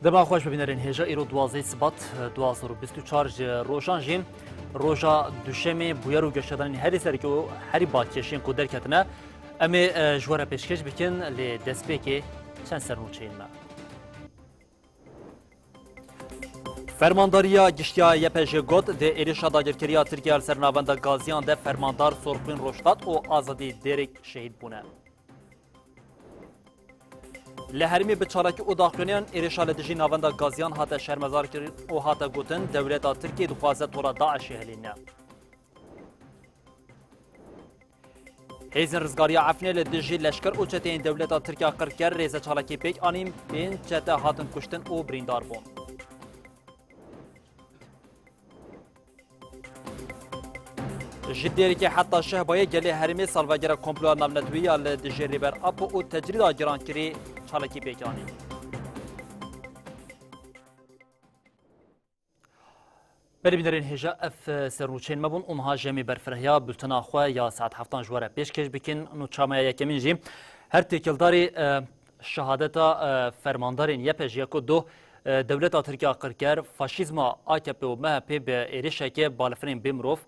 دما خوش ببینرین هجا ایرو دوازه سبات 2024 روشان جین روژا دوشمه بویر و گشتدن هری سری که هری باکشین کو درکتنه امی جواره پیشکش بکن لی دست که چند سر نوچین ما فرمانداریا گشتیا یپج گوت ده ایریشا داگرکریا ترکیه سرناوندا گازیان ده فرماندار سرخوین روشتات و آزادی دیرک شهید بونه لهرمی به چالاکی او داخلینیان ایریشال دجی ناوندا گازیان هاته شرمزار کرد او هاته گوتن دولتا ترکیه دخوازه طولا داعشی هلینه. هیزن رزگاریا عفنه لدجی لشکر او چته این دولتا ترکیه قرکر ریزه چالاکی پیک آنیم بین چته هاتن کشتن او بریندار بون. جدیری که حتی شهبای گلی هرمی سالوگر کمپلوار نامنتوی آل دجی ریبر اپو او تجرید آگران کری چالاکی پیکانی. بریم هجا اف سرنوچین مبون اونها جمی برفرهیا بلتنا خواه یا ساعت هفتان جواره پیش کش بکن نوچامه یکمین جیم هر تکلداری شهادتا فرماندارین یپج یکو دو دولت ترکیه قرکر فاشیزم آکپ و مهپی به ایریشه که بالفرین بمروف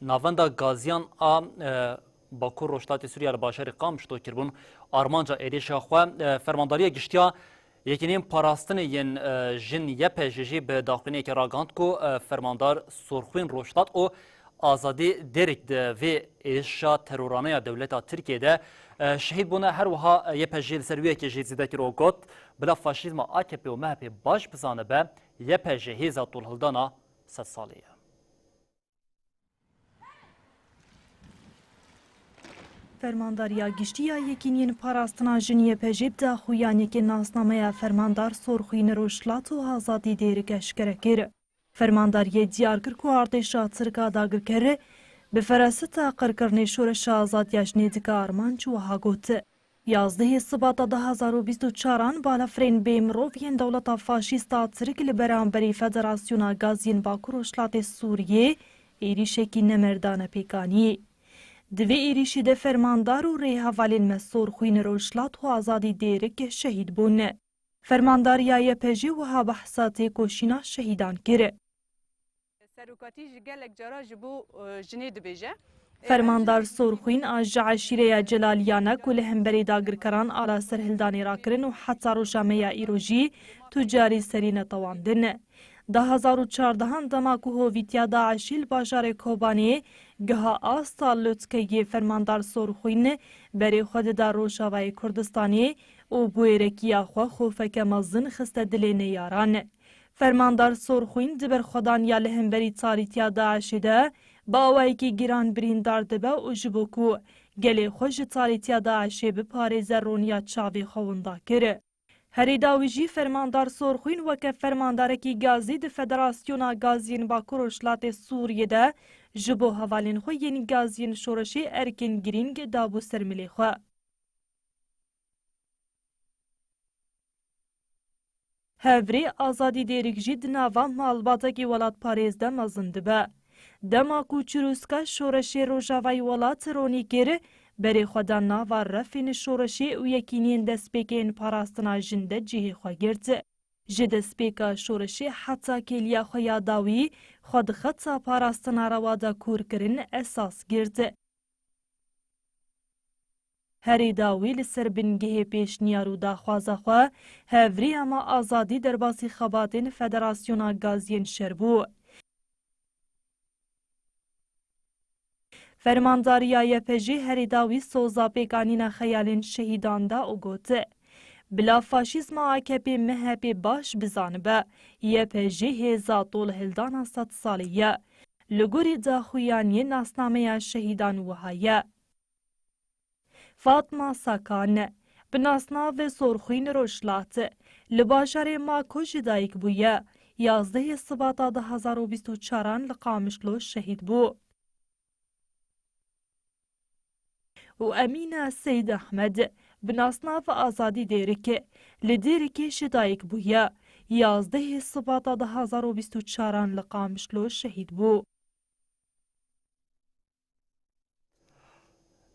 ناوندا گازیان باکور روشتات سوریه لباشر قام شتو کربون آرمانجا ایریشه خواه فرمانداری گشتیا یکینیم پاراستن ین جن یپجی به داخلی که راگاند کو فرماندار سرخوین روشتات و آزادی درک ده و ایشا ترورانه دولت ترکیه ده شهید بونه هر وها یپجی سرویه که جیزیده که رو گوت بلا فاشیزم آکپ و مهپی باش بزانه به یپجی هیزا طول هلدانا 100 سالیه. فرمانداریا گشتیا یکینین پاراستنا جنیه پجیب دا خویانی که ناسنامه فرماندار سرخوین روشلات و آزادی دیرک اشکره کره. فرمانداری دیار کر کو ارتشا ترکا داگر کره به فراستا قرکرنی شورش آزادیاش نیدک آرمان چوها گوته. 11 سبات 2024 بالافرین بیمروفین دولتا فاشیستا ترک لبرانبری فدراسیونا گازین باکو روشلات سوریه ایریشکی نمردان پیکانی. دوی ایریشی ده فرماندار و ریحوالین مسور خوین روشلات و آزادی دیرک شهید بونه. فرمانداریای پجی و ها بحثاتی کوشینا شهیدان کره. فرماندار سرخوین آج عشیره جلالیانه کل همبری داگرکران آلا سرهلدانی را کرن و حتی روشامه ایروژی تجاری سرین تواندن. 2014 دماکو هویتیا داعشیل باشار کوبانی گها آستا لطکه فرماندار سرخوین بری خود در روشاوای کردستانی و بویرکیا خو خوفک مزن خسته دلین یاران. فرماندار سرخوین دبر خودان یا لهمبری تاریتیا داعشیده با اوایی که گیران بریندار دبه و جبوکو گلی خوش تاریتیا داعشی بپاره زرونیا چاوی خووندا کره. هری داویجی فرماندار سرخوین وکه فرماندارکی گازی ده فدراسیونا گازین باکو روشلات سوریه ده جبو حوالین خو یین گازین شورشی ارکین گرینگ دابو سرملی خو. هفری آزادی دیرک جید ناوا مالباتا کی ولات پاریز ده مزند به. دما کوچروسکا شورشی روژاوای ولات رونی گره بری خدا ناوا رفین شورشی و یکینین دسپیکین پاراستنا جنده جیهی خوا گرده. جد سپیکا شورشی حتی کلیا خویا داوی خود خطا پاراستنا روادا کور کرن اساس گرده. هری داوی لسر بنگه پیش نیارو دا خوازا خواه هفری اما آزادی در باسی خباتین فدراسیونا گازین شربو. فرمانداریای پجی هری داوی سوزا پیکانین خیالین شهیدان دا او گوته. بلا فاشیزم آکپی مهپی باش بزانبه یه پجی هیزا طول هلدان 100 سالیه. لگوری دا خویانی ناسنامه شهیدان وحایه. فاطمه ساکان بناسناو سرخوین روشلات لباشر ما کش دایک بویه 11 سبات 2024 لقامشلو شهید بو. و امین سید احمد بناسناف آزادی دیرکه لدیرکه شدایک بویا 11 سبات 2024 لقامشلو شهید بو.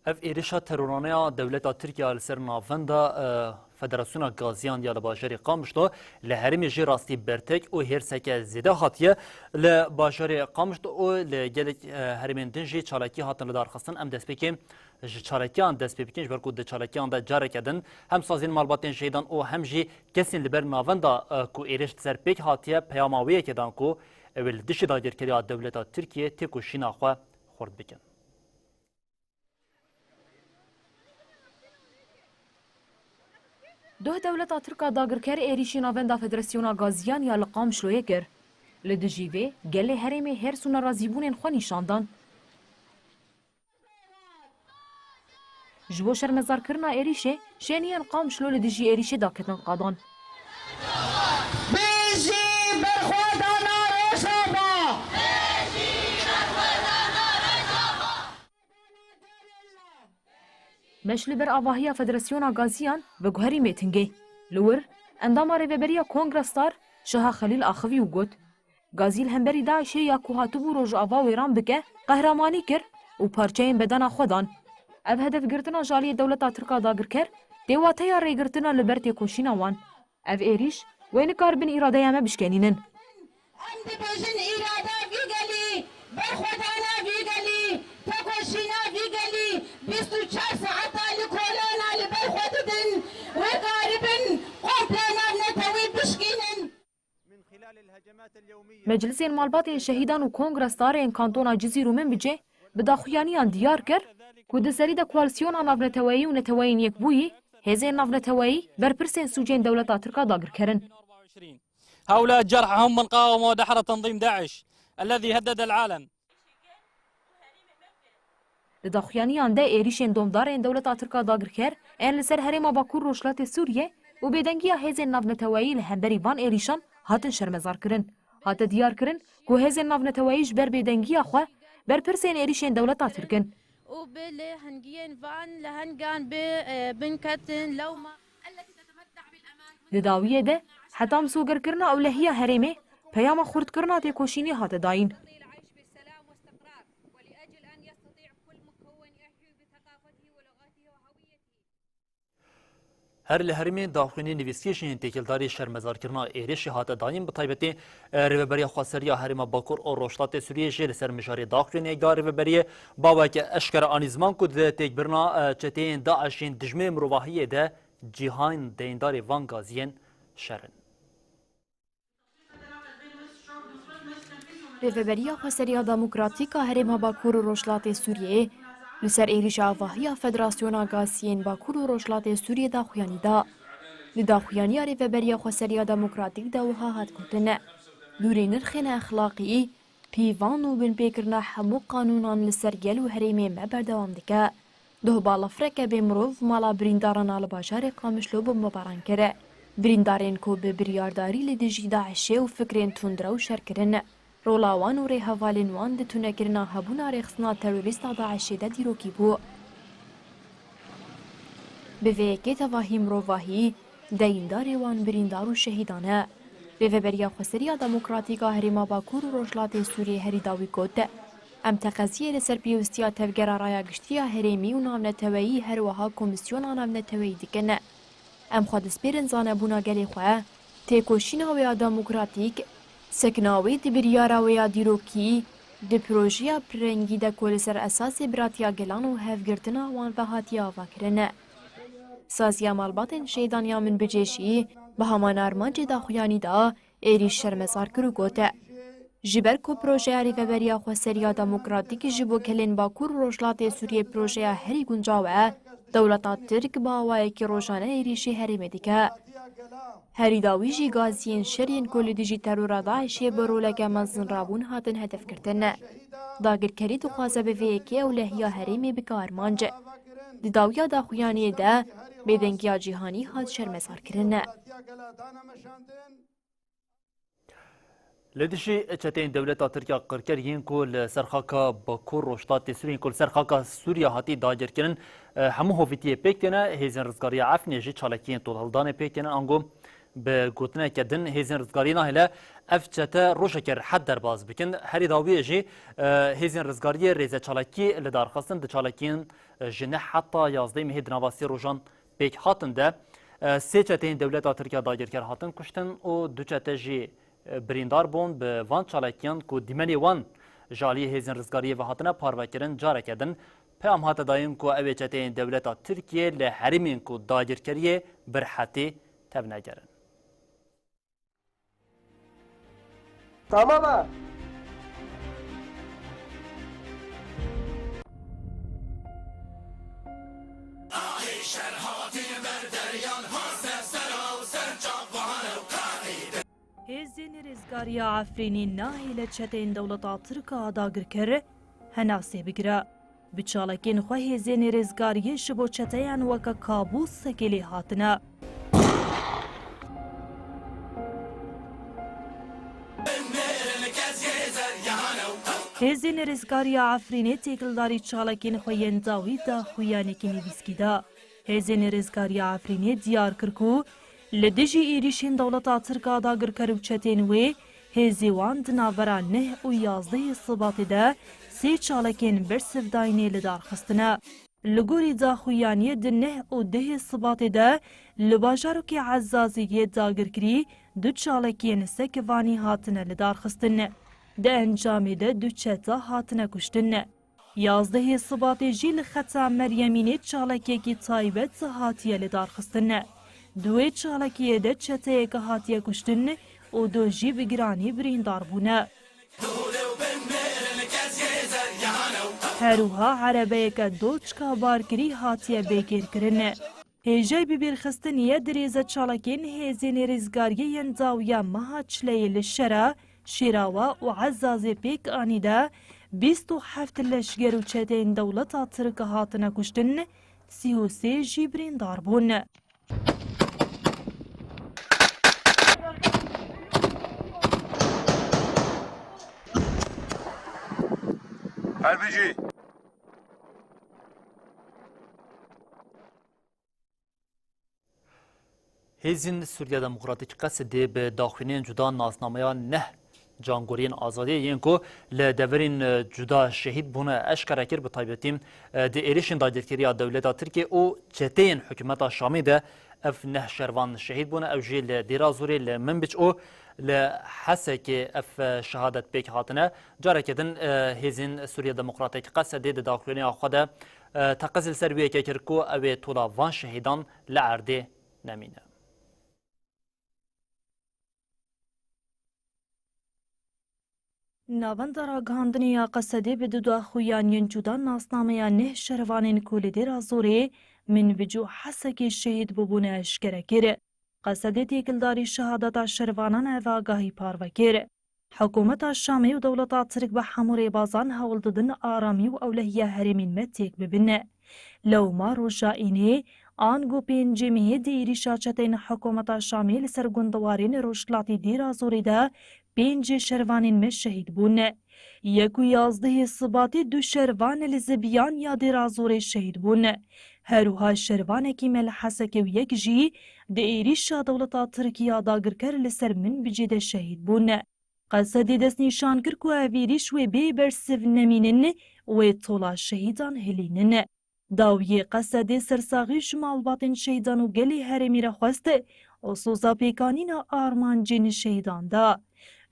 اف ایریشا ترورانه دولت ترکیه لسر ناوندا فدراسیون گازیان یا لباجری قامشتو لحرم جی راستی برتک و هرسک زیده هاتیه لباجری قامشتو و لگلک هرمین دنجی چالاکی هاتن لدار خستن ام دست بکیم چالاکیان دست بکینش برکو ده چالاکیان ده جاره کدن هم سازین مالباتین شیدان و هم جی کسین لبر ناوندا کو ایریش سر پیک هاتیه پیاماویه کدان کو اول دشی داگر کریا دولت ترکیه تکو شیناخوا خورد بکن. دوه دولت ترکا داگرکر ایریشی ناوندا فدراسیونا گازیان یا لقام شلویه گر. لدجیوه گل هرمه هر سونا رازیبونین خو نشاندان. جبو شرمزار کرنا ایریشه شینیان قام شلو لدجی ایریشه داکتن قادان. مشلی بر آواهی فدراسیون گازیان به گوهری میتنگی. لور اندام ریوبریا کنگرستار شها خلیل آخوی و گوت. گازیل همبری داعشی یا کوهاتو بو روژ آوا ویران بکه قهرمانی کر و پارچین بدن خودان. او هدف گرتنا جالی دولت ترکا داگر کر دیواته یا ری گرتنا لبرتی کوشینا وان. او ایریش وین کار بین ایراده یامه بشکنینن. عندي بجن إرادة في قلي بخدانا في قلي تكوشينا في قلي بيستو شخص عطا لكولانا لبرخددن وقاربن قمتنا نتوي بشكينن من خلال الهجمات اليومية مجلسین مالبات شهیدان و کنگرستارین کانتونا جزیرو من بجه بداخویانیان دیار کر که دسری دا کوالسیون نافنتوایی و نتوایین یک بویی هزین نافنتوایی برپرسین سوجین دولتا ترکا داگر کرن. هؤلاء الجرحى هم من قاوموا ودحر تنظيم داعش الذي هدد العالم. لداخویانیان ده ایریشین دومدارین دولتا ترکا داگر کر این لسر هرما باکور روشلات سوریه و بیدنگیا هزین نافنتوایی لهمبری وان ایریشان هاتن شرمزار کرن. هات دیار کرن که هزین نافنتواییش بر بیدنگیا خواه بر پرسین ایریشین دولتا ترکن. و بالهنجين فان لهنجان بنكتن لو ما التي تتمتع بالامان لداویه ده حتی مسوگر کرنا اولهیه هرمه پیام خورد کرنا تکوشینی هات داین. العيش بالسلام واستقرار ولاجل ان يستطيع كل مكون يحيي بثقافته ولغته وهويته. هر لهرمی داخلی نویسیشین تکیلداری شرمزار کرنا ایریشی هات داین بطایبتی ریوبری خاصریا هرما باکور و روشلات سوریه جل سر مشاری داخلی اگدار ریوبری باوک اشکر آنیزمان کد تکبرنا چتین داعشین دجمه مروواهی ده جیهان دینداری وان گازین شرن. ریوبریا خسریا دموکراتیکا هرما باکور و روشلات سوریه لسر ایریش آواهی فدراسیون گازین باکور و روشلات سوریه داخویانی دا. لداخویانی ریوبریا خسریا دموکراتیک دا وها هات کتنه. لوری نرخین اخلاقی پیوان و بن پیکرنا همو قانونان لسر گل و هریمه مبردوام دکه. ده بالا فرکه بمروف مالا برینداران آلباجار قامشلو بمباران کره. بریندارین کو به بریارداری لدیجی داعشه و فکرین تندره و شرکرن. رولاوان و ریحوالین وان دتونه کرنا هبونا ریخصنا تروریستا داعشی ده دیروکی بو. به ویکی تواهی مروواهی دینداری وان بریندار و شهیدانه. ریوبریا خسریا دموکراتیکا هریما باکور و روشلات سوریه هری داوی گوته. ام تقضیه لسر پیوستیا تفگر رایا گشتیا هریمی و نامنتوایی هر وها کمیسیون نامنتوایی دیکنه. ام خود سپیرن زانه بونا گلی خواه تیکوشینا ویا دموکراتیک سکناوی دی بریارا ویا دیروکی دی پروژیا پرنگی ده کل سر اساس براتیا گلان و هفگرتنا وان وحاتیا واکرنه. سازیا مالباتن شیدانیا من بجیشی به همان ارمانج داخویانی دا ایری شرمزار کرو گوته. جبر کو پروژه ریوبریا خسریا دموکراتیک جبو کلین باکور روشلات سوریه پروژه هری گنجاوه دولتا ترک باوای که روشانه ایریشی هری مدیکه. هری داویجی گازین شرین کلی دیجی ترورا داعشی برولک مزن رابون هاتن هدف کرتن. داگر کری تو خوازه به ویکی اولهیا هریمی بکار مانج. دی داویا داخویانی ده بیدنگیا جیهانی هات شرمزار کرنه. لدیشی چتین دولت ترکیه قرکرین کل سرخاکا باکور روشتات سورین کل سرخاکا سوریا هاتی داگر کرن همو هویتی پکتنه هیزن رزگاری عفنی جی چالکین طول هلدان پکتنه انگو به گوتنه که دن هیزن رزگاری نهله اف چته روشکر حد در باز بکن هری داوی جی هیزن رزگاری ریزه چالکی لدار خواستن ده چالکین جنه حتی 11 مهد نواسی روشان پیک هاتن ده سه چته این دولت ترکیه داگیرکر هاتن کشتن و دو چته جی بریندار بون به وان چالکیان کو دیمنی وان جالی هیزن رزگاری و هاتنه پاروکرن جاره کدن پیام هات دایم کو اوی چته این دولت ترکیه لحریمین کو داگیرکریه برحتی تبنگرن Tamam. هێزێنی ڕێزگاریە ئافرینی ناهێ لە چەتەین دەوڵەتا ترکە داگرکر هەناسێ بگرە. بچاڵەکین خۆ هێزێنی ڕێزگاریەش بۆ چەتەیان وەکە کابوس سەکێ لێ هاتنە. هێزێنی ڕێزگاریە ئافرینێ تێکلداری چاڵەکین خۆ یەنداوی داخویانێکی نویسکیدا. هێزێنی ڕێزگاریە ئافرینێ دیار کرد و li dijî êrişên dewleta Tirka dagirker û çetên wê hêzê wan di navbera 9 û 11 Sibatê de sê çalekên bersivdayînê li dar xistine. Li gorî daxuyaniyê di 9 û 10 Sibatê de li bajarokê Ezazîyê dagirkirî du çalekên sekivanî hatine li dar xistin. Di encamê de du çeta hatine kuştin. 11 Sibatê jî li xeta Meryemînê çalekekî taybet hatiye li dar xistin. دوێ چاڵەکیە دە چەتەیەکە هاتیە کوشتن و دۆ ژی بگرانی بریندار بوونە. هەروها عەرەبەیەکە دۆچکا بارکری هاتیە بێگێرکردن. هێژەی ببیرخستنیە درێزە چاڵەکێن هێزێنێ ڕێزگاریە یەنداویە مەها چلەیە لە شەرە شێراوە و عەزازێ پێک ئانیدە 27 لەشگەر و چەتەین دەوڵەتا ترکە هاتنە کوشتن 33 ژی بریندار بوون. Harbici. هیزین سوریه دموکراتیک قصدی به داخلین جدا ناسنامه نه جانگورین آزادی یین کو لدورین جدا شهید بونه اشکره کر به تایبتیم د ایریشن دایرکتری دولت ترکیه او چتین حکومت شامی ده اف نه شروان شهید بونه او جیل دیرازوری لمنبچ او لحسك اف شهادت بيك هاتنا جارة كدن هيزين سوريا ديمقراطيك قصدي داخلين اخوده تقزل سربيه كيركو او طولا وان شهيدان لعرده نمينه ناوەندە ڕاگەاندنیا قەسەدێ بە دوداخویانیان جودا ناسنامەیە نێ شەروانên ku li dêra zorê min bicû hesekê şehîd bûbûne eşkere kir. قەسەدê têkildarî şehadeta şervanan ev agahî parve kir. Hikûmeta Şamê û dewleta Tirk bi hemû rêbazan hewl didin aramî û ewlehiya herêmên me têk bibin. Lewma roja înê an got pêncê mehê di êrîşa çetên hikûmeta Şamê li ser gundewarên rojhilatê dêra zorê de 5 şervanên me şehîd bûn. Yek û 11 Sibatê du şervan li zibiyan ya dêra zorê şehîd bûn. Herûha şervanekî me li Hesekê û yek jî di êrîşa dewleta Tirkiya dagirker li ser Minbicê de şehîd bûn. Qesedê destnîşan kir ku ev êrîş wê bê bersiv nemînin wê tola şehîdan hilînin. Dawiyê Qesedê sersaxî ji malbatên şehîdan û gelê herêmî re xwest osoza pêkanîna armancên şehîdan da.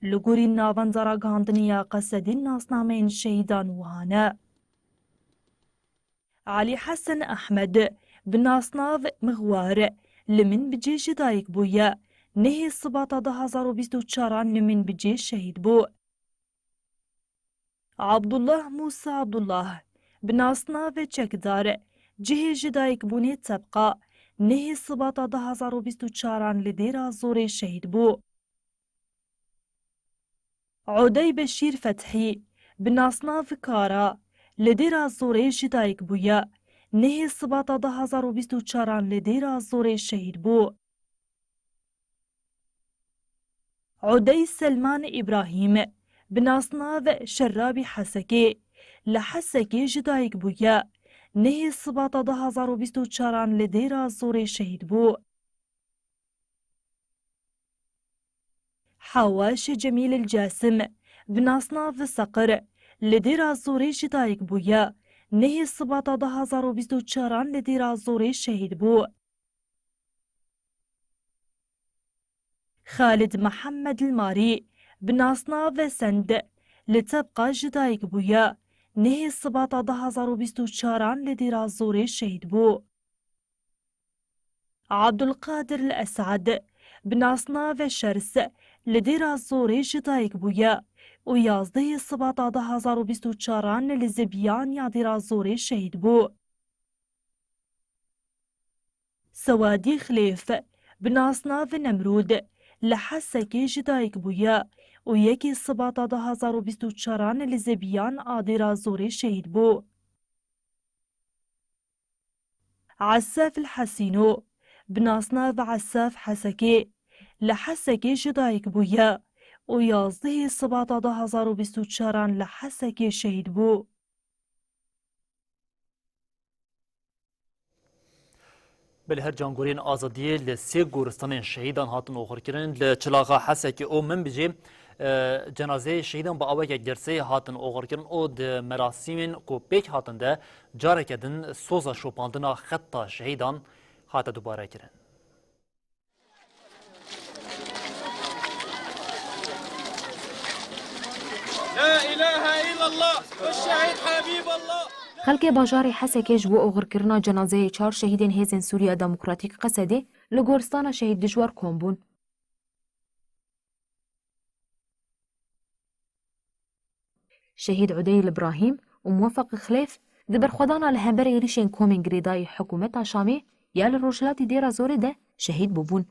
Li gorî navenda ragihandiniya Qesedê nasnameyên şehîdan wihane. Alî Hesen Ehmed bi nasnav Mixwar li Minbicê ji dayîk bûye. Nehê Sibata 2024 li Minbicê şehîd bû. Abdullah Musa Abdullah bi nasnavê Çekdar cihê ji dayîkbûnê Tebqa nehê Sibata 2024 li dêra zorê şehîd bû. Udey Beşîr Fethî bi nasnav Kara li dêra zorê ji dayîk bûye. Nehê Sibata 2024 li dêra zorê şehîd bû. Udey Selman İbrahîm bi nasnav Şerrabî Hesekê li Hesekê ji dayîk bûye. Nehê Sibata 2024 li dêra zorê şehîd bû. حواش جميل الجاسم بناسنا في سقر لديرا زوري جدايك بويا نهي 17 لديرا زوري شهيد بو. خالد محمد الماري بناسنا في سند لتبقى جدايك بويا نهي 17 لديرا زوري شهيد بو. عبد القادر الأسعد بناسنا في شرس لديرا زوري جدايك بويا ويازده 17 لزبيان يا ديرا زوري شهيد بو. سوادي خليف بناسنا في نمرود لحسكي جدايك بويا ويكي 17 لزبيان آديرا زوري شهيد بو. عساف الحسينو بناسنا في عساف حسكي لحسكي جدايك بويا ويازده 17 لحسكي شهيد بو. بله هر جانگورین آزادی لسی گورستان شهیدان هاتن آخر کردن لچلاقه حسکی او من بجی جنازه شهیدان با آوک گرسه هاتن آخر کردن او ده مراسمین کو پیک هاتن ده جاره کردن سوزا شوپاندنا خطا شهیدان هات دوباره کردن. لا إله إلا الله والشهيد حبيب الله. خلک باجار حسکه جو اوغر کرنا جنازه 4 شهیدین هیزن سوریا دموکراتیک قصده لگورستان شهید دجوار کومبون. شهید عدیل ابراهیم و موفق خلیف دبر خدانا لهمبر ایریشن کومن گریدای حکومت شامی یا لروجلاتی دیرا زوری ده شهید بوبون.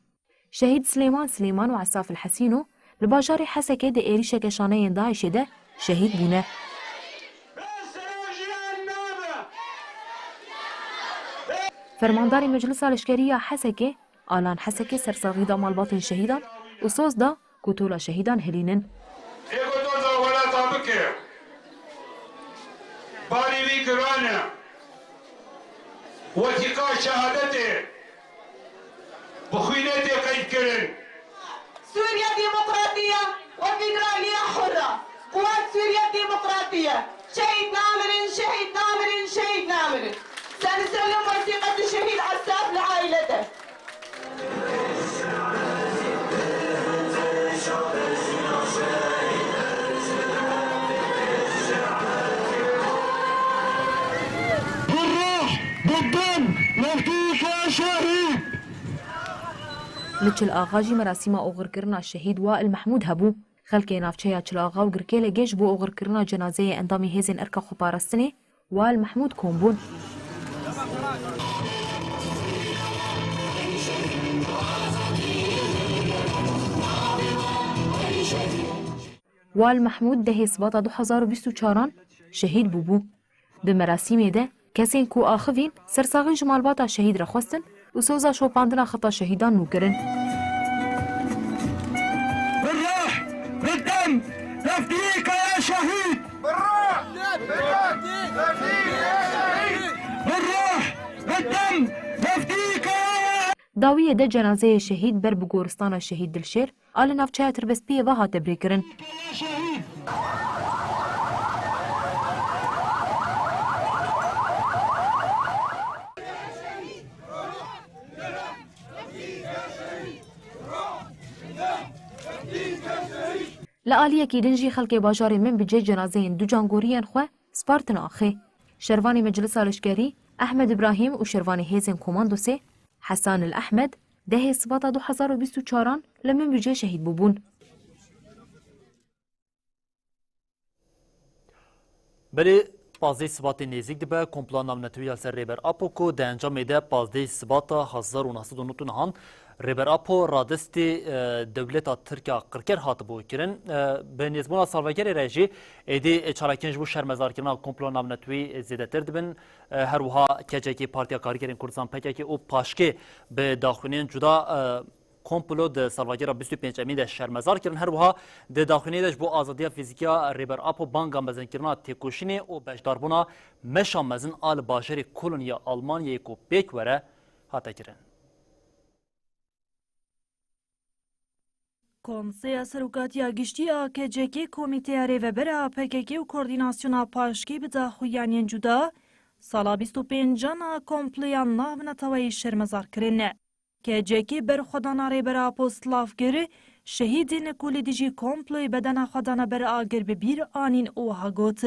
شهید سلیمان و عصاف الحسینو لباجار حسکه ده ایریشه کشانه داعش ده شهید بونه. فرماندار مجلس لشکری حسکه آلان حسکه سرساغی دا مالبات شهیدان و سوز دا کتولا شهیدان هلینن. باري لي كرانا وثيقة شهادتي بخوينتي قيد كرن. سوريا ديمقراطية وفيدرالية حرة. قوات سوريا ديمقراطية. شهيد نامر شهيد نامر شهيد نامر. سنسلم وثيقة الشهيد عساف لعائلته. لچل آغاجی مراسم اوغر کرنا شهید وائل محمود هبو خلک نافچه چل آغا و گرکیل گیش بو اوغر کرنا جنازه اندامی هیزن ارکا خوپارستنی وائل محمود کومبون. وائل محمود ده اثبات 2024 شهید بوبو. ده مراسم ده کسین کو آخوین سرساغین جمالباتا شهید را خواستن و سوزا شوپاندنا خطا شهیدان نوگرن. بالروح بالدم نفديك يا شهيد. بالروح بالروح بالدم نفديك يا. داویه ده جنازه شهید بر بگورستان شهید دلشیر آل نافچه تربسپیه و هات بریکرن. لآلیه کی دنجی خلک باجاری من بجه جنازه دو جانگوریان خو سپارتن آخه. شروانی مجلس لشکری احمد ابراهیم و شروانی هیزن کماندوسه حسان الاحمد ده سباتا 2024 لمن بجه شهید بوبون. بله پازده سبات نزدیک دبه کمپلان نامنتوی سر ریبر اپو کو ده انجام ده پازده سبات 1999 هان ریبر اپو رادستی دولت ترکیه قرکر هات بو کرن به نظمون سالوگر رژی ایدی چارکنج بو شرمزار کرنا کمپلان نامنتوی زیاده تر دبن هر وها کجکی پارتیا کارگرین کردستان پککی او پاشکه به داخلین جدا کمپلو د سالواجرا 25 امید شرمزار کردن هر وها د داخلینیش بو آزادی فیزیکیا ریبر اپو بانگا مزن کردن تکوشینی او بشداربونا مشا مزن آل باجری کولونیا آلمانیا کو پیک وره هاتا کردن. Konseya Serokatiya Giştiya KCK Komiteya Rêvebera PKK û Koordînasyona Paşkî bi daxuyaniyên cuda sala 25 kompleya nav neteweyî şermezar kirin. KCK berxwedana rêbera Poslavgir şehîdên Kulê dijî komployê bedena xwedana ber agir bi bîr anîn wiha got.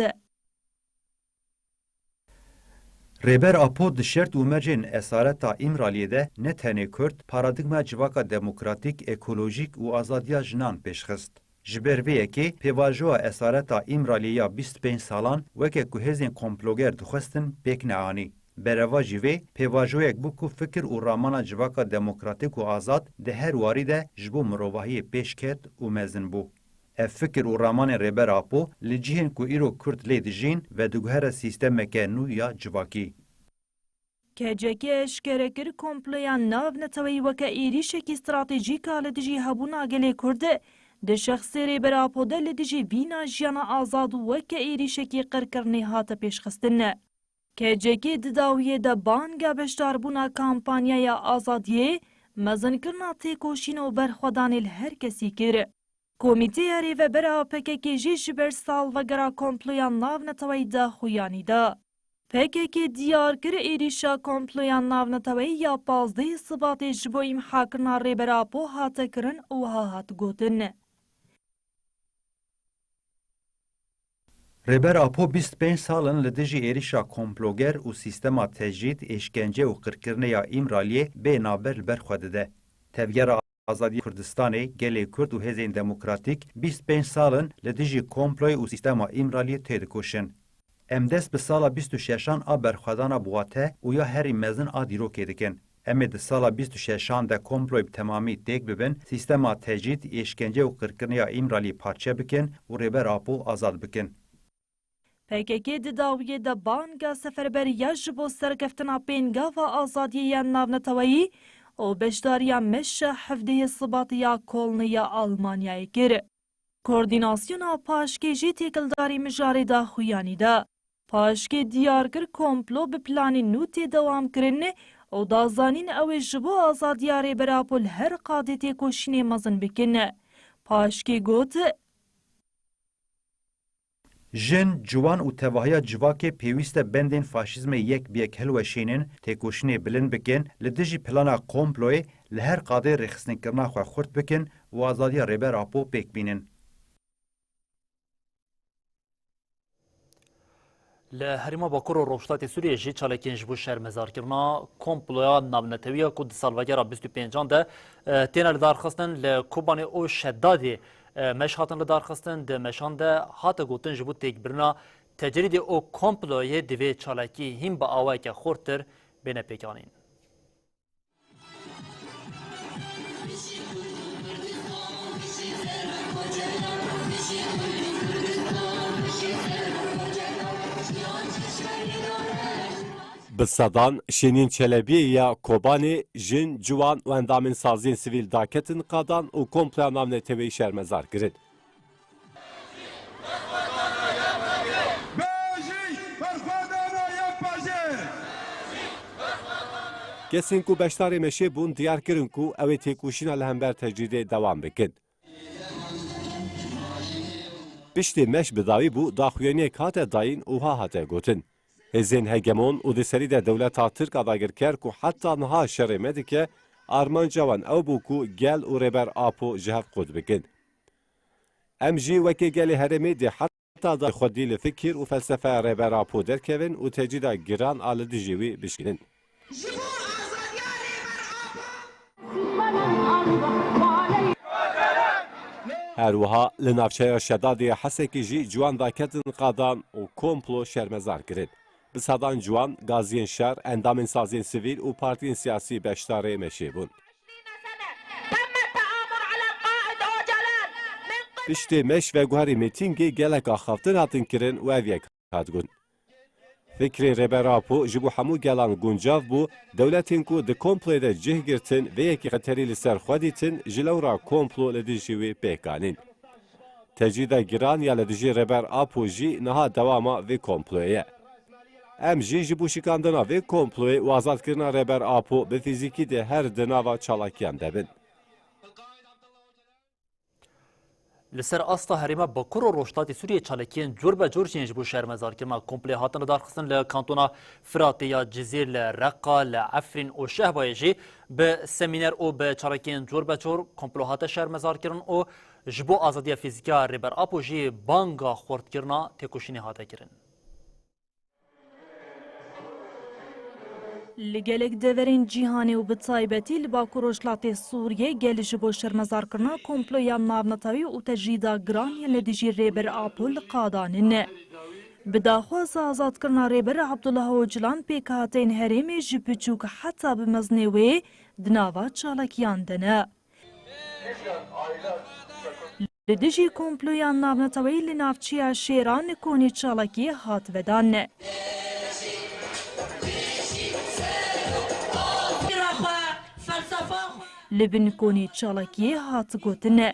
Rêber Apo dişert û mercên esareta İmraliyê de ne tenê Kurd paradigma civaka demokratîk, ekolojîk û azadiya jinan pêşxist. Ji ber vê yekê pêvajoya esareta İmraliyê ya 25 salan weke ku hêzên komploger dixwestin pêk neanî. Bereva jî vê pêvajoyek bû ku fikir û ramana civaka demokratîk û azad di her warî de ji bo mirovahiyê pêşket û mezin bû. Ev fikir û ramanên Rêber Apo li cihên ku îro Kurd lê dijîn ve diguhere sîstemeke nû ya civakî. KCK eşkere kir kompleya nav neteweyî weke êrîşekî stratejîk a li dijî hebûna gelê Kurd di şexsê Rêber Apo de li dijî vîna jiyana azad û weke êrîşekî qirkirinê hate pêşxistin. KCK di dawiyê de banga beşdarbûna kampanyaya azadiyê, mezinkirina têkoşîn û berxwedanê li her kesî kir. Komîteya Rêvebera PKK jî ji ber salvegera kompleya nav neteweyî daxuyanî da. PKK diyar kir êrîşa kompleya nav neteweyî ya 15 Sibatê ji bo îmhakirina Rêber Apo hate kirin û wiha hat gotin. Rêber Apo 25 salin li dijî êrişa komploger û sîstema tecrîd, eşkence û qirkirinê ya İmraliyê bê naber li ber xwe dide. Tevgera Azadiya Kurdistanê, gelê Kurd û hêzên demokratîk 25 salin li dijî komploy û sîstema İmraliyê tê dikoşin. Em dest bi sala 26 a berxwedana buwate û ya herî mezin a dîrokê dikin. Em ê di sala 26 de komploy bi temamî têk bibin, sîstema tecrîd, eşkence û qirkirinê ya İmraliyê parçe bikin û Rêber Apo azad bikin. PKK di dawiyê de banga seferberiya ji bo serkeftina pêngava azadiyê ya navneteweyî û beşdariya meşa hevdeyê Sibatê ya koloniya Almanyayê kir. Koordînasyona Paşkê jî têkildarî mijarê daxuyanî da. Paşkê diyar kir komplo bi planê nû tê dewam kirin û dazanîn ew ê ji bo azadiya Rêber Apo li her qadê têkoşînê mezin bikin. Paşkê got Jin, ciwan û tevahiya civakê pêwîst e bendên faşîzmê yek bi yek hilweşînin, têkoşînê bilind bikin, li dijî plana komployê li her qadê rêxistinekirina xwe xurt bikin û azadiya Rêber Apo pêk bînin. Li herîma Bakur û Rojhilatê Sûriyê jî çalekên ji bo şermezarkirina komploya navnetewiya ku di salvegera 25 de têne li darxistin li Kobanê û Şeddadê meş hatin li darxistin di meşan de hate gotin ji bo têkbirina tecrîdê û komployê divê çalekî hîn bi awayeke xurtir bêne pêkanîn. Bi sedan Şenîn Çelebiyê ya Kobanê jin, ciwan û endamên saziyên sivîl daketin qadan û kompleya navneteweyî şermezar kirin. Kesên ku beşdarê meşê bûn diyar kirin ku ew ê têkoşîna li hember tecrîdê dewam bikin. Piştî meş bi dawî bû daxuyaniyek hate dayîn û wiha hate gotin. Hêzên hegemon û di serî de dewleta Tirk adagirker ku heta niha şerê me dike, armanca wan ew bû ku gel û Rêber Apo ji hev qut bikin. Em jî wekî gelê herêmê dê heta da xwedî li fikir û felsefeya Rêber Apo derkevin û tecrîda giran a li dijî wî bişkînin. Her wiha li navçeya Şedadê Hesekê jî ciwan daketin qadan û komplo şermezar kirin. Bi sedan ciwan, gaziyên şer, endamên saziyên sivîl û partiyên siyasî beşdarê meşê bûn. Piştê meş ve guherî mîtingê gelek axaftin hatin kirin û ev yek hat got. Fikrê Rêber Apo ji bo hemû gelan guncav bû, dewletên ku di komplê de cih girtin vê yekî xeterî li ser xwe dîtin ji lewra komplo li dijî wê pêkanîn. Tecrîda giran ya li dijî Rêber Apo jî niha dewama vê komployê ye. Em jî ji bo şikandina vê komployê û azadkirina Rêber Apo bi fîzîkî de her di nava çalakiyan debin. لسر استا هریما باکور و روشتاتی سوریه چالکین جور به جور چینج بو شرمزار کرما کمپلی هاتن دار خصن لکانتونا فراتي یا جزیر لرقا لعفرین و شهبایجی به سمینر او به چالکین جور به جور کمپلو هات شرمزار کرن او جبو آزادی فیزیکا ریبر اپو جی بانگا خورد کرنا تکوشینی هاته کرن. لگلک دورین جیهانی و بتایبتی لباکو روشلاتی سوریه گل جبو شرمزار کرنا کمپلویا ناونتاوی و تجریدا گرانی لدیجی ریبر آپول قادانن. بداخواز آزاد کرنا ریبر عبدالله اوجلان پیکاتین هریم جبچوک حتی بمزنوی دناوا چالکیان دنه. لدیجی کمپلویا ناونتاوی لنافچیا شیران کونی چالکی هات ودان. لبن کونی چالکی هات گوتنه.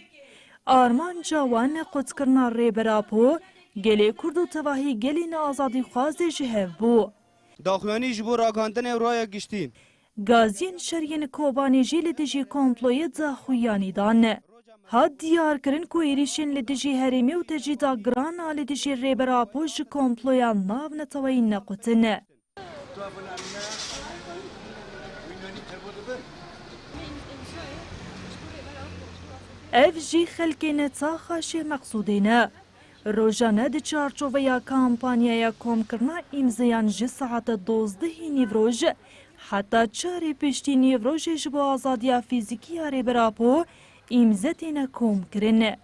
آرمان جوان قدس کرنا ریبراپو گلی کردو تواهی گلی نازادی خواز جهو بو. داخوانی جبو راکاندن رای گشتین. گازین شرین کوبانی جی لدیجی کمپلوی داخویانی دان. هاد دیار کرن کو ایریشن لدیجی هریمی و تجیدا گرانا لدیجی ریبراپو جی کمپلویا ناو نتواهی نقوتنه. اف جی خلکی نتا خاشه مقصودینه. روزانه دی چارچوبه کامپانیا کم کرنا امزیان جی ساعت 12 نیوروز حتی 4 پشتی نیوروز جبو آزادی فیزیکی ریبراپو امزتین کم کرنه.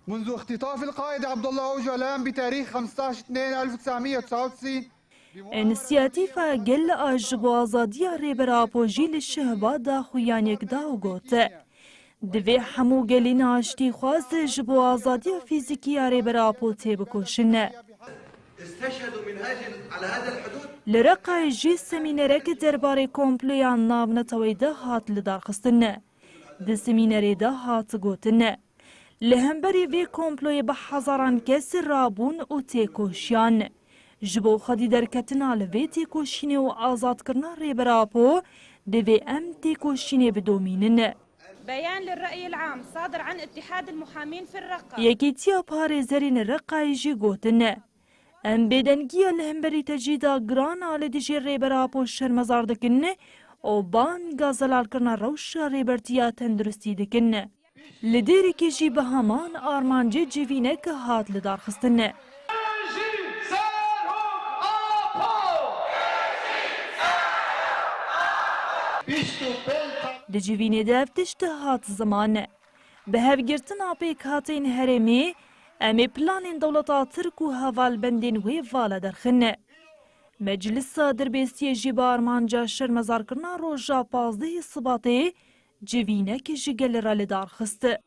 منذ اختطاف القائد عبدالله اوجلان بتاريخ 15/2/1999 انسیاتیفا گل آجبو آزادی ریبراپو جیل شهبا دا خویانیک داو گوته. دوی همو گلی ناشتی خواست جبو آزادی فیزیکی ریبراپو تیبکوشنه. لرقای جی سمینرک درباره کمپلیان ناونتویده هات لدارخستنه. ده سمینری ده هات گوتنه. لهمبری وی کمپلوی به هزاران کس رابون و تیکوشیان. جبو خدی درکتنا لوی تیکوشینه و آزاد کرنا ریبراپو دوی ام تیکوشینه بدومیننه. بيان للرأي العام صادر عن اتحاد المحامين في الرقة. يكيتيا باريزرين الرقة يجي قوتنا. ام بدنجيا لهمبري تجيدا جران على ديجي ريبرابو شرمزار دكنه او بان غازلال كرنا روشا ريبرتيا تندرستي دكنه. لديري كيجي بهامان آرمانجي جيفينك هات لدار خستنه. د جیوینی دفتش هات زمانه. به هفگرتن آپیک هاتین هرمی امی پلان دولتا ترک و هوال بندین وی والا درخنه. مجلس دربیستی جیبا آرمانجا شرمزار کرنا روژا 15 صباته جیوینه که جگل را لدار خسته.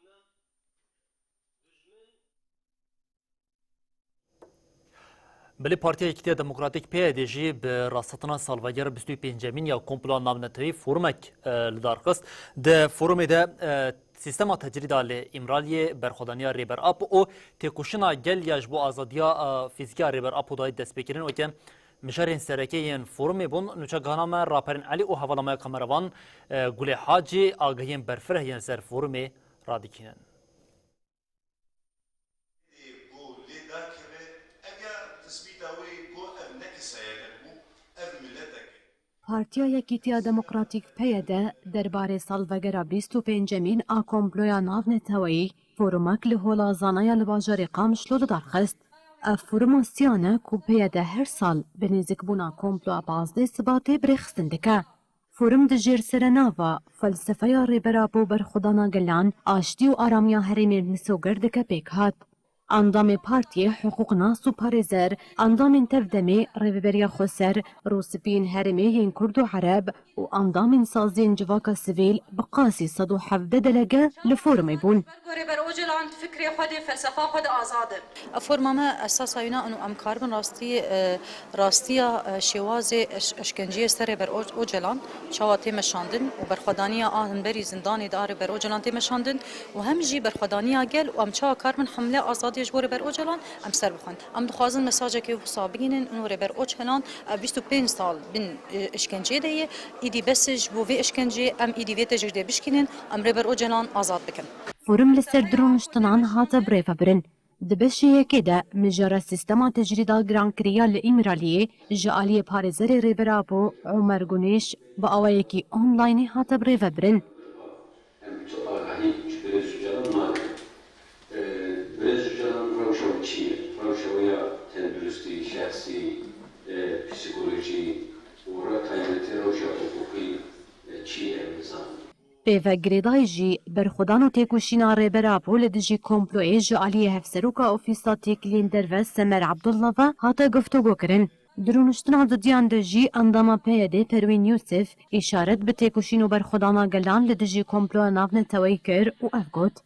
بلی پارتی یکیتی دموکراتیک پیادیجی به راستنا سالوگر 25 یا کمپلان نامنتوی فورمک لدار خست. ده فورمی ده سیستم تجرید آل امرالی برخودانی ریبر آپ و تکوشنا گل یاج بو آزادیا فیزیکی ریبر آپ دای دست بکرین و که مشارین سرکی این فورمی بون نوچه گانام راپرین علی و حوالامای کامروان گل حاجی آگهین برفره این سر فورمی رادیکینن. پارتیا یکیتیا دموکراتیک پیاده درباره سالوگرا 25 آ کمپلویا ناونتوی فورمک لهولا زانایا لباجار قامش لول درخست. فورماسیانه کو پیاده هر سال بنزیک بونا کمپلویا 15 سباته برخستندکه. فورم دجیر سرناوا فلسفه ریبرابو برخودانا گلان آشتی و آرامیا هریمیر نسوگردکه پیک هات. اندام پارتی حقوق ناس و پاريزر اندام تفدمي ريبريا خسر روسبين هرمي كرد عرب واندام سازين جواكا سيفيل بقاسي صدو حفظ دلقة لفورم يبون ريبر اوجلان فكري خدي فلسفه خد آزاد فورما ما اساسا ينا انه امكار من راستيا شوازي اشكنجيه سر ريبر اوجلان شواتي مشاندن وبرخدانيه اهنبري زنداني دار ريبر اوجلان تمشاندن وهم جي برخدانيه قال وامشا كار من حمله آزاد يجبر ريبر اوجلان ام سر بخون ام دخوازن مساجه كي حسابين انه ريبر اوجلان 25 سال بن اشكنجيه دي ايدي بسج بو في اشكنجيه ام ايدي في تجرده بشكنن ام ريبر اوجلان آزاد بكن فورم لسر درونشتنان هاتا بريفا برن دبشي كده مجرى سيستما تجريدا جران كريا لإمرالية جالية باريزر ريبرابو عمر غنيش بأوايكي أونلاين هاتا بريفا برن پیوگریدای جی برخودان و تکوشینا ریبرابو لدجی کمپلوی جعالی هفسروکا اوفیساتی کلیندر و سمر عبدالله و هاتا گفتگو کرن. درونشتنا ددیان دجی انداما پیده پروین یوسف اشارت به تکوشین و برخودانا گلان لدجی کمپلو نافن توی کر و افگوت.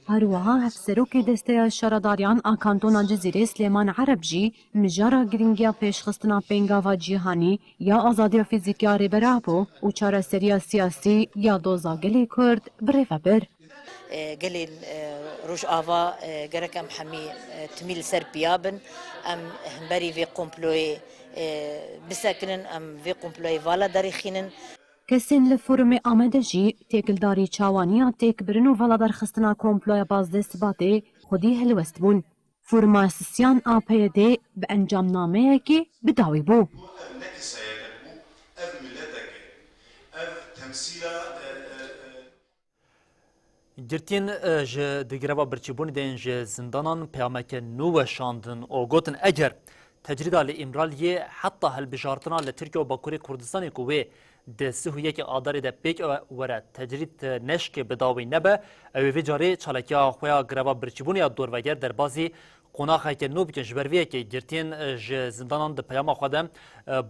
هروها هفسروکی دسته شرداریان آکانتونا جزیره سلیمان عرب جی مجارا گرینگیا پیشخستنا پنگاوا جیهانی یا آزادی فیزیکیا ریبرابو و چاره سریا سیاسی یا دوزاگلی کرد بریفا بر. قليل روج آفا قرك أم حمي تميل سر بيابن أم همبري في قمبلوي بساكنن أم في قمبلوي فالا داري خينن کسین لفورم آمده جی تکلداری چاوانیا تک برنو والا درخستنا کمپلوی بازدست باته خودی هلوست بون. فرماسیان آپیده به انجام نامه که بداوی بو. گرتین ج دگروا برچبونی دین ج زندانان پیامک نو شاندن او گوتن اگر تجرید ال امرالیه حتی هل بشارتنا لترکیه و باکوری کردستان کوه دسته یک آداری ده پیک وره تجرید نشک بداوی نبه اوی جاری چالکیا خویا گروا برچبونی دور وگر در بازی قناخه که نو بکن جبرویه که گرتین ج زندانان ده پیام خودم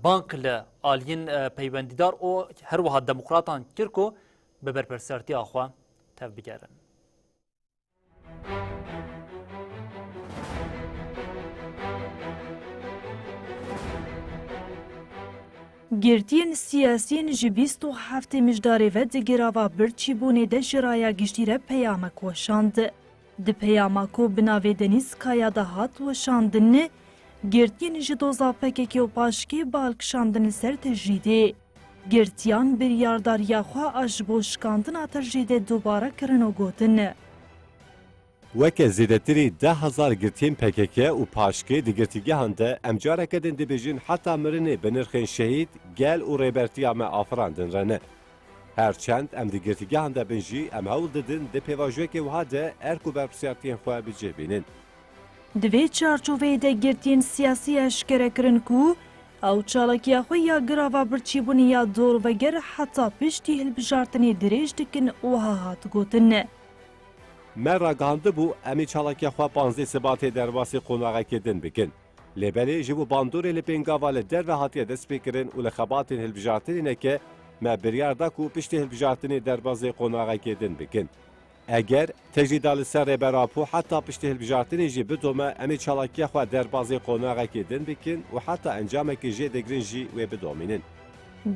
بانک ل آلین پیوندیدار او هر وها دموکراتان کرکو به برپرسرتی آخوا تف بگرن. گرتین سیاسین جبیست و هفته مجداری و دگراوا برچی بونه ده جرایا گشتیره پیامک وشاند. ده پیامکو بناوی دنیز کایا ده هات وشاندن گرتین جدوزا پککی و پاشکی بالکشاندن سر تجریده. گرتیان بریارداریا خواه اجبوشکاندن تجریده دوباره کرن و گوتن. وکه زیدتری 10,000 گرتین پککه و پاشکه دیگرتیگه هنده امجاره کدن دیبیجین حتی مرنه بنرخین شهید گل و ریبرتیا ما آفراندن رنه. هرچند ام دیگرتیگه هنده بنجی ام هول ددن دی پیواجوه که وها ده ارکو برپسیارتین خواه بجه بینن. دوی چارچوه ده گرتین سیاسی اشکره کرن کو او چالکیا خوی یا گراوا برچیبونی یا دور وگر حتی پشتی هلبجارتنی دریج دکن وها هات گوتن. من راگانده بو امی چالاکی خواه 15 سباته درواسی قوناغه کدن بکن. لبلی جبو باندوری لپنگاوال در و حاتیه دست بکرن و لخباتین هلبجارتنی نکه ما بریارده کو پشتی هلبجارتنی دربازی قوناغه کدن بکن. اگر تجریدال سر براپو حتی پشتی هلبجارتنی جی بدومه امی چالاکی خواه دربازی قوناغه کدن بکن و حتی انجامه که جی دگرین جی و بدومینن.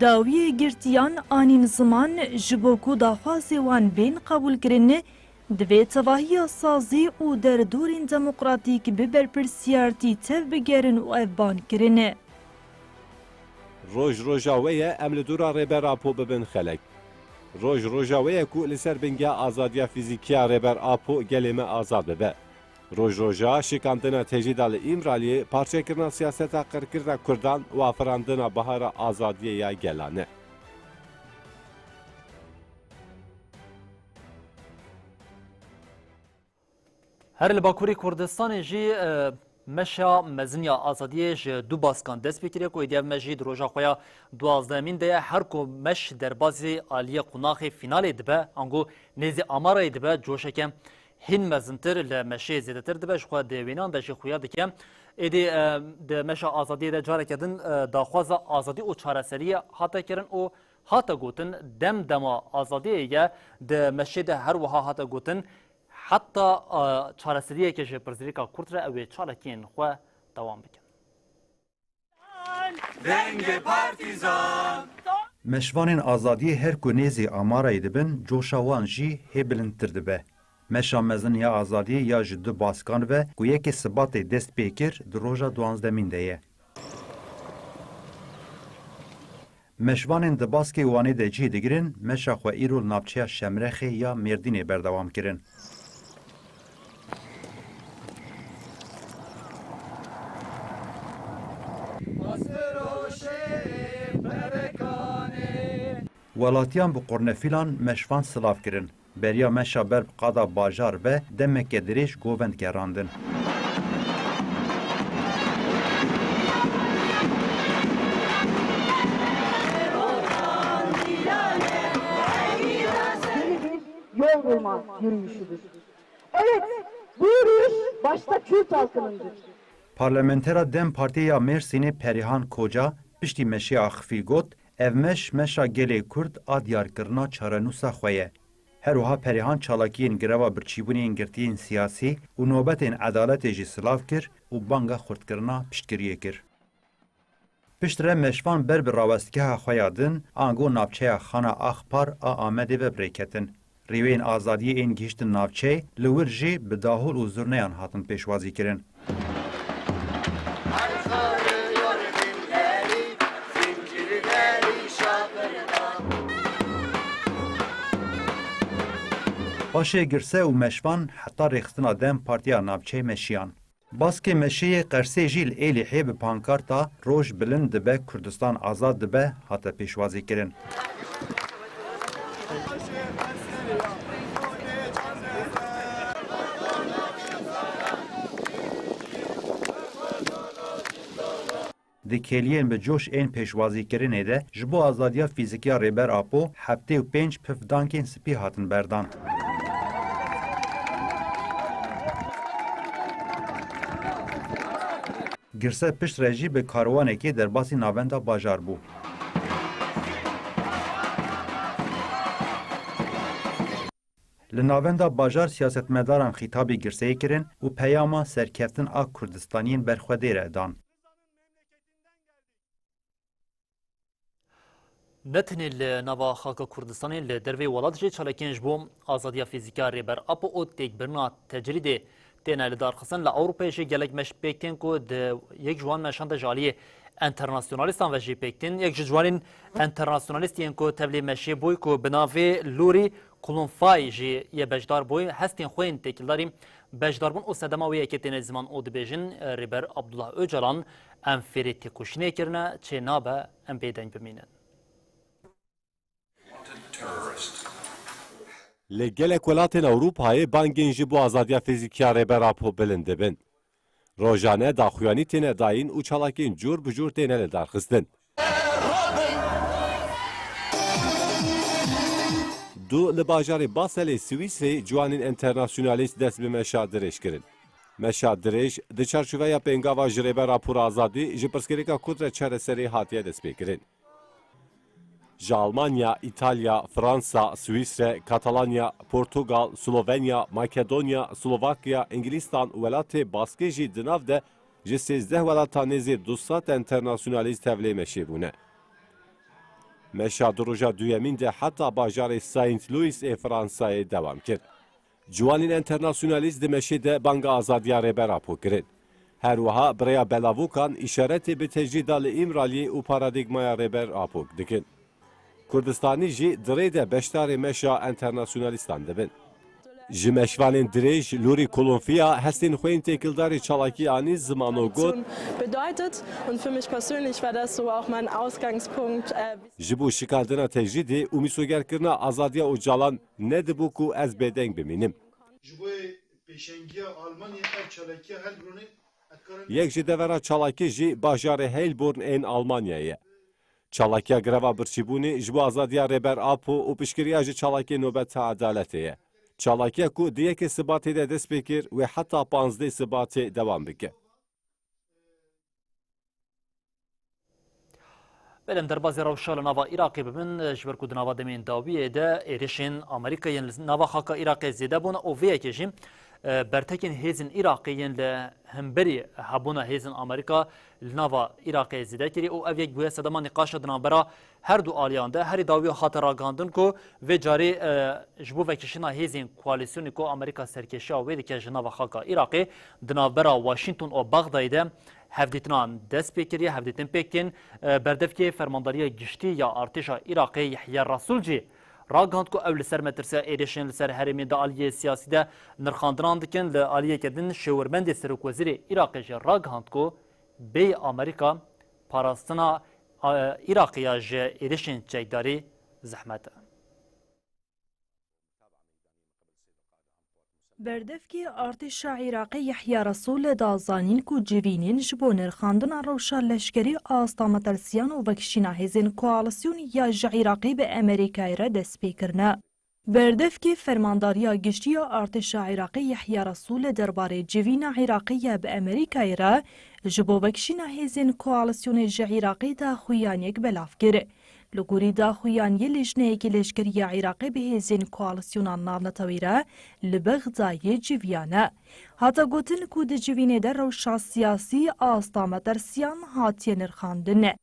داوی گرتیان آنین زمان جبوکو داخوازی وان بین قبول کرنه دوی تواهی سازی و در دورین دموکراتیک ببر پرسیارتی تف بگرن و افبان کرنه. روژ روژاویه امل دورا ریبر آپو ببن خلک. روژ روژاویه کو لسر بنگه آزادیا فیزیکیا ریبر آپو گلیمه آزاد ببه. روژ روژا شکاندنا تجیدال امرالیه پارچه کرنا سیاستا قرکرنا کردان و افراندنا بهار آزادیه یا گلانه. هر لباکوری کردستان جی مشا مزنیا آزادی ج دو باسکان دست بکیره که ایدیو مجی دروژا خویا 12 ده هر کو مش در بازی عالی قناخ فینال دبه انگو نزی آمار دبه جوشه که هن مزنتر لمشی زیدتر دبه شخوا دوینان ده خویا دکه ایدی ده مشا آزادی ده جاره کدن داخواز آزادی و چارسری حتی کرن و حتی گوتن دم دما آزادی یا ده مشی ده هر وها حتی گوتن حتی چارەسەریە کێژە پرزیریکا کورترە ئەوێ چاڵەکێن خوا دەوام بکەن. مشوانên azadiyê her ku nêzî amarayê dibin coşa wan jî hê bilindtir dibe. Meşa mezin ya azadiyê ya ji du baskan ve ku yekê sibatê dest pê kir di roja 12 de ye. مشوانên di baskê wanê de cih digirin, meşa xwe îro navçeya Şemrexê ya Mêrdînê berdewam kirin. Welatiyan bi qornefîlan meşvan silav kirin. Beriya meşa ber qada bajar ve demeke dirêj govend gerandin. Yol bulma yürüyüşüdür. Evet, bu yürüyüş başta Kürt halkınındır. Parlamentera Dem Partiya Mêrsînê Perihan Koca piştî meşeya xifî got, ev meşa gelê Kurd a diyarkirina çarenûsa xwe ye. Herwiha Perihan çalakiyên greva birçîbûnên girtiyên siyasî û nobetên edaletê jî silav kir û banga xurtkirina piştgiriyê kir. Piştre meşvan ber bi rawestgeha xwe ya din, ango navçeya Xana Axpar a Amedê ve birêketin. Rêwên azadiyê ên gihîştin navçe, li wir jî bi dahûl û zurneyan hatin pêşwazî kirin. Paşê girse û meşvan heta rêxistina Dem Partiya Navçeyê meşiyan. Baskê meşeyê Qersê jî li Êlihê bi pankarta Roj bilind dibe Kurdistan azad dibe hate pêşwazî kirin. Di keliyên bi coş ên pêşwazîkirinê de ji bo azadiya fîzikiya Rêber Apo heftê û pênc pivdankên spî hatin berdan. Girse piştre jî bi karwanekê derbasî navenda bajar bû. Li navenda bajar siyasetmedaran xîtabê girseyê kirin û peyama serkeftin a Kurdistaniyên berxwedê re dan. نتنی لنوا خاک کردستان لدروی ولاد جی چالکینج بوم آزادیا فیزیکا ریبر اپو او تیک برنا تجرید تینا لدار خصن لأوروپا جی گلک مش پیکتین کو د یک جوان مشان د جالی انترناسیونالیستان و جی پیکتین یک جوان انترناسیونالیستین کو تبلی مشی بوی کو بناوی لوری کلونفای جی یه بجدار بوی هستین خوین تکلداری بجدار بون او سدما و یکتین زمان او دبیجن ریبر عبدالله اوجلان ام فری تکوشنه کرنه چه نابه ام بیدن بمینن. Li gelek welatên Ewropayê bangên ji bo azadiya fîzikiya Rêber Apo bilind dibin. Rojane daxuyanî têne dayîn û çalakên cûr bi cûr têne li darxistin. Du li bajarê Baselê Swîsrê ciwanên internasyonalîst dest bi meşa dirêj kirin. Meşa dirêj di çarçoveya pêngava ji Rêber Apora azadî ji pirsgirêka Kurd re çareserê hatiye destpêkirin. Ji Almanya, İtalya, Fransa, Swîsre, Katalanya, Portugal, Slovenya, Makedonya, Slovakya, İnglistan û welatê baskê jî di nav de ji 13 welatan nêzî 200 internasyonalîst tevlê meşêbûne. Meşa di roja duyemîn de heta bajarê Saint Louis ê Fransayê dewam kir. Ciwanên internasyonalîst di meşê de banga azadiya Rêber Apo kirin. Her wiha birêya belavûkan îşaretê bi tecrîda li îmraliyê û paradigmaya Rêber Apo dikin. Kurdistanî jî dirê de beşdarê meşa internasyonalîstan dibin. Ji meşvanên dirêj Lûrî Kolonfiya hestên xwe yên têkildarê çalakî anî zimano got bedeutet und für mich persönlich war das so auch mein Ausgangspunkt. Ji bo şikandina tecrîdê û mîsogerkirina azadiya Öcalan nedibû ku ez bêdeng bimînim. Ji bo pêşengiya Almanyayê ev çalakiya Heilbronê Yek ji devera çalakî jî bajarê Heilbronn ên Almanyayê. Çalakiya greva birçîbûnê ji bo azadiya Rêber Apo û piştgiriya ji çalakê nobeta edaletê ye. Çalakiya ku di yekê sibatê de dest pê kir wê heta 15 sibatê dewam bike. Belem derbazê rewşa li nava Iraqê bibin ji ber ku di nava demên dawiyê de êrişên Amerîkayên li nava xaka Iraqê zêde bûne û vê yekê jî bertekên hêzên Iraqiyên li hemberî hebûna hêzên Amerîka li nava Iraqê zêde kirî û ev yek bûye sedema nîqaşa di navbera her du aliyan de herî dawiya hate ragandin ku vê carî ji bo vekişîna hêzên koalîsyonê ku Amerîka serkêşiya wê dike ji nava xaka Iraqê di navbera Washington û Bexdayê de هفدیتنان دست پیکری هفدیتن پیکن بردفکی فرمانداری گشتی یا ارتشا عراقی یحیی رسول جی راگاند کو اول سر مترسا ایریشن لسر هرمی دا آلیه سیاسی دا نرخاندران دکن لآلیه کدن شورمند سرک وزیر عراقی جی راگاند کو بی آمریکا پاراستنا عراقی جی ایریشن چیکداری زحمت. بردفکی ارتشا عراقی یحیی رسول دازانین کو جوینین جبو نرخاندن روشا لشکری آستا ترسیان و وکشینا هزین کوالسیون یا عراقی به امریکای را دست پیکرنه. بردفکی فرمانداریا گشتی ارتشا عراقی یحیی رسول درباره جوینا عراقی به امریکای را جبو وکشینا هزین کوالسیون عراقی دا خویانیک بلاف گره. لگوری دا خویانی لجنه که لشکری عراقی به هزین کوالسیونان ناونتاویره لبغدای جویانه. حتی گوتن کود جوینه در روشا سیاسی آستامه درسیان هاتی نرخاندنه.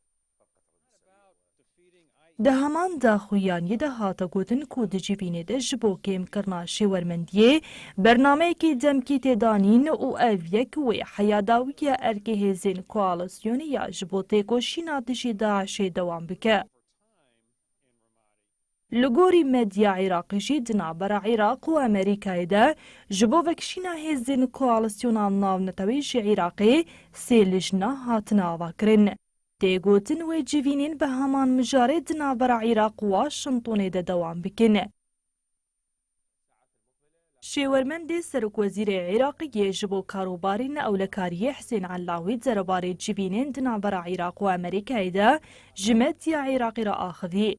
ده همان دا خویانی ده حتی گوتن کود جوینه ده جبو کم کرنا شورمندیه برنامه که دمکی تدانین او اویک و حیاداوی ارکه هزین کوالسیونی یا جبو تیکو شیناتشی داعشی دوام بکه. لگوری مدیا عراقی دنابر عراق و امریکای ده جبو وکشینا هزین کوالسیونان ناونتویش عراقی سیلجنا هاتنا واکرن. تیگوتن و جوینین به همان مجاره دنابر عراق و واشنطن ده دوام بکنه. شیورمند سرک وزیر عراقی جبو کاروبارین اولکاری حسین علاوی درباره جوینین دنابر عراق و امریکای ده جمدیا عراقی را آخذی.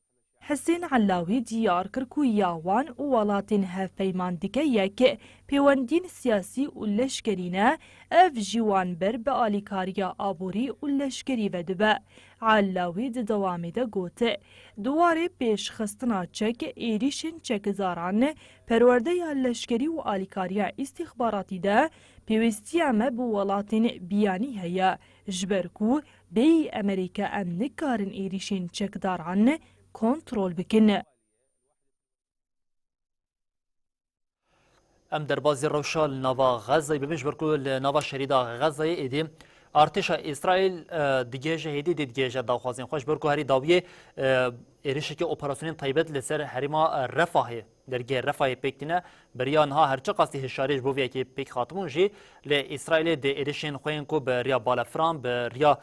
حسین علاوی دیار کرد که یاوان و ولاتین هفپیمان دیگه یک پیوندین سیاسی و لشکرینه اف جوان بر به آلیکاریا آبوری و لشکری ودبه. علاوی دوامی ده گوته دواره پیش خستنا چک ایریشن چکزاران پرورده یا لشکری و آلیکاریا استخباراتی ده پیوستی امه بو ولاتین بیانی هیا جبرکو بی امریکا ام نکارن ایریشن چکداران کنترل بکنه. ام در بازی روشال نوا غزه ببینش برکو نوا شریدا غزه ایدی ارتش اسرائیل دیگه جهیدی دیگه داخوازین خوش برکو هری داویه ایرش که اپراسیون طیبت لسر حریما رفاه درگه رفاه پیکتینه بریان ها هرچه قصدی هشاریش بویه که پیک خاتمون جی ل اسرائیل ده ایرشین خوین کو به ریا بالافران به ریا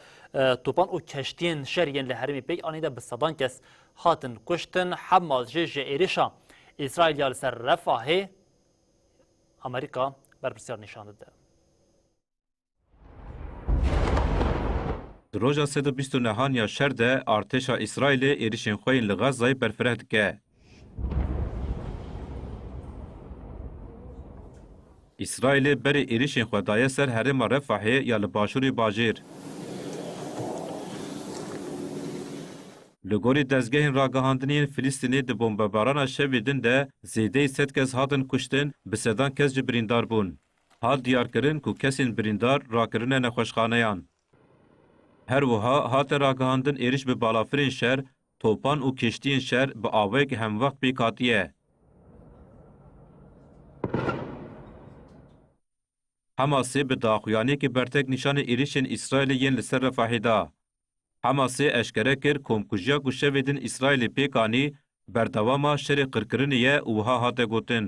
توپان او کشتین شرین له حریم پیک آنیده به صدان کس هاتن کشتن حماس جه ایرشا اسرائیل یا لسر رفاه امریکا بر بسیار نشان داده. روژا 129 یا شرده ارتشا اسرائیل ایریشین خوین لغزای برفرهد که. اسرائیل بری ایریشین خودای سر حرم رفاه یا لباشوری باجیر. لگوری دزگه راگهاندنین فلسطینی ده بمباران شویدن ده زیده 100 کس هاتن کشتن به سدان کس بریندار بون. ها دیار کرن کو کسین بریندار را کرن نخوشخانهان. هر وها هات راگهاندن ایریش به بالافرین شهر توپان و کشتین شهر به آوه که هم وقت بیکاتیه. حماسی به داخویانی که برتک نشان ایریشن اسرائیل ین لسر رفاهیدا. حماسی اشکره کر کمکوژیا گوشویدن اسرائیل پیکانی بردواما شر قرقرنیه وها هات گوتن.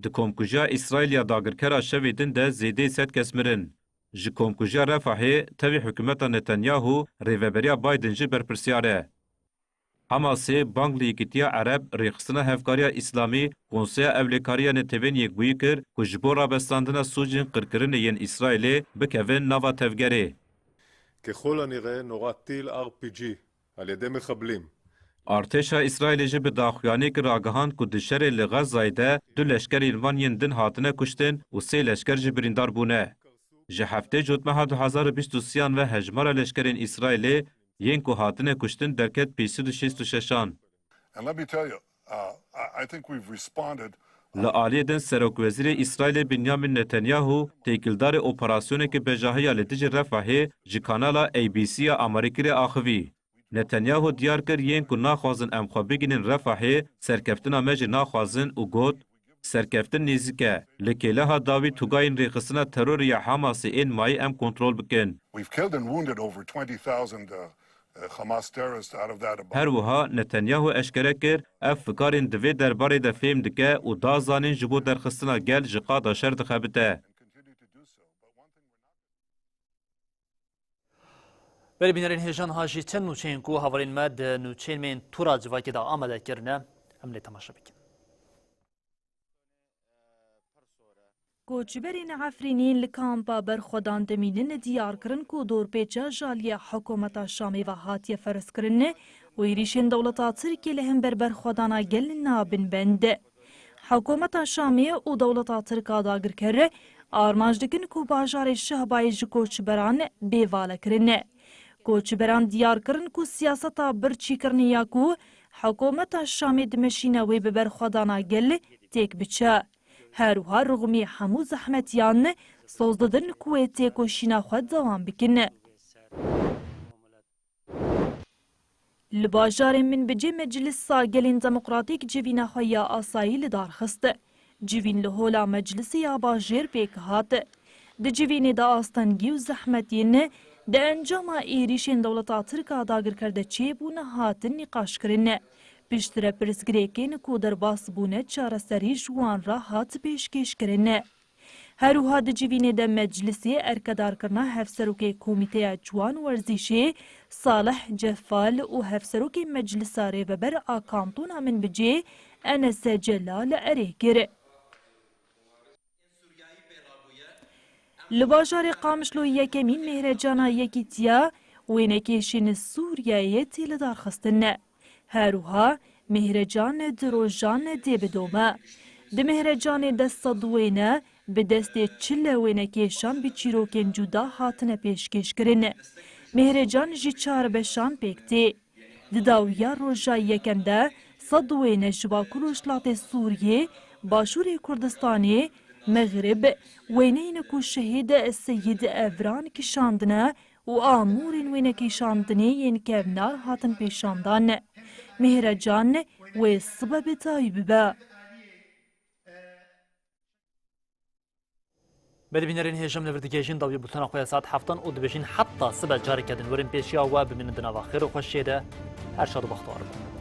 د کمکوژیا اسرائیل یا داگرکرا شویدن ده زیده 100 کس مرن. ji komkujiya Refahê tevî hikûmeta Netanyahu rêveberiya Biden jî berpirsiyare. Hamasê bang li Yekîtiya Ereb rêxistina hevkariya İslamî Konseya Evlêkariya Netewên Yekbûyî kir ku ji bo rabestandina sûcên qirkirinê yên İsraîlê bikevin nava tevgerê. ככל הנראה נורה טיל RPG על ידי מחבלים. Artêşa İsraîlê jî bi daxuyanî kir ragihand ku di şerê li Gazayê de du leşkerên van yên din hatine kuştin û sê leşker jî birîndar bûne. Ji heftê cotmeha 2023 ve hejmara leşkerên İsraîlê yên ku hatine kuştin derket pîsî du 66an. And let me tell you, I think we've responded. Li aliyê din Serokwezîrê İsraîlê Binyamin Netanyahu têkildarê operasyonekî bejahiya li dijî Refahê ji kanala ABC-ya Amerîkî axivî. Netanyahu diyar kir yên ku naxwazin em xwe bigînin Refahê serkeftina me jî naxwazin û got سرکفتن نزیکه لکیلها داوی توگاین ریخستنا ترور یا حماس این مای ام کنترول بکن. We've killed and wounded over 20,000 Hamas terrorists out of that. هر وها نتانیاهو اشکره کر اف فکارین دوی درباره ده فهم دکه و دا زانین جبو درخستنا گل جقادا شرط خبته. بری بینرین هیجان هاجی چند نوچین کو هاورین مد نوچین من تورا جواکی دا آمده کرنه هم لی تماشا بکن. کوچبرین عفرینین لکامپا برخودان دمینن دیار کرن کو دور پیچا جالی حکومت شامی و هاتی فرس کرن و ایریشن دولتا ترکی لهم برخودانا گل نابن بند. حکومت شامی و دولتا ترکا داگر کر آرماج دکن کو باجار شهبایج کوچبران بیواله کرن. کوچبران دیار کرن کو سیاستا برچی کرنی یا کو حکومت شامی دمشینه وی برخودانا گل تیک بچه. هروها رغمی همو زحمتیان سوزدن کویتی کوشینا خود دوام بکن. لباجار من بجی مجلس ساگلین دموکراتیک جوینا خویا آسایی لدار خست. جوین لهولا مجلسی یا باجر پیک هات. ده جوین دا آستانگی و زحمتین ده انجام ایریشین دولتا ترکا داگر کرده چی بونه هاتن نقاش کرنه. پیشتر پرسگریکین کو در باس بونه چارەسەری جوان را هات پیشکش کرنه. هروها ده جوین ده مجلسی ارکدارکرنا هفسروک کمیته جوان ورزیشی صالح جفال و هفسروک مجلس ریوبر آکانتون من بجی انس جلال اره گره. لباجار قامشلو یکمین مهرجانا یکیتیا وینکیشین سوریایی تیل دار خستنه. هروها مهرجان دروژان دی بدومه. ده مهرجان دست دوینه به دست چله وینکیشان بی چیروکن جدا هاتنه پیشکش کرنه. مهرجان جی چار بشان پیکتی. ده داویا روژا یکنده صدوینه جوا کروشلات سوریه باشور کردستانی مغرب وینین کو شهید السید افران کشاندنه و آمورین وینکی شاندنی ین کونار هاتن پیشاندان. مهرجان و سبب تایب با. بری بینرین هیجم لبردگیشین داوی بوتنا خواه ساعت هفتان او دبیشین حتی سبب جاری کردن ورین پیشیا و ببینن دنوا خیر و خوشیده هر شاد و بختار بود.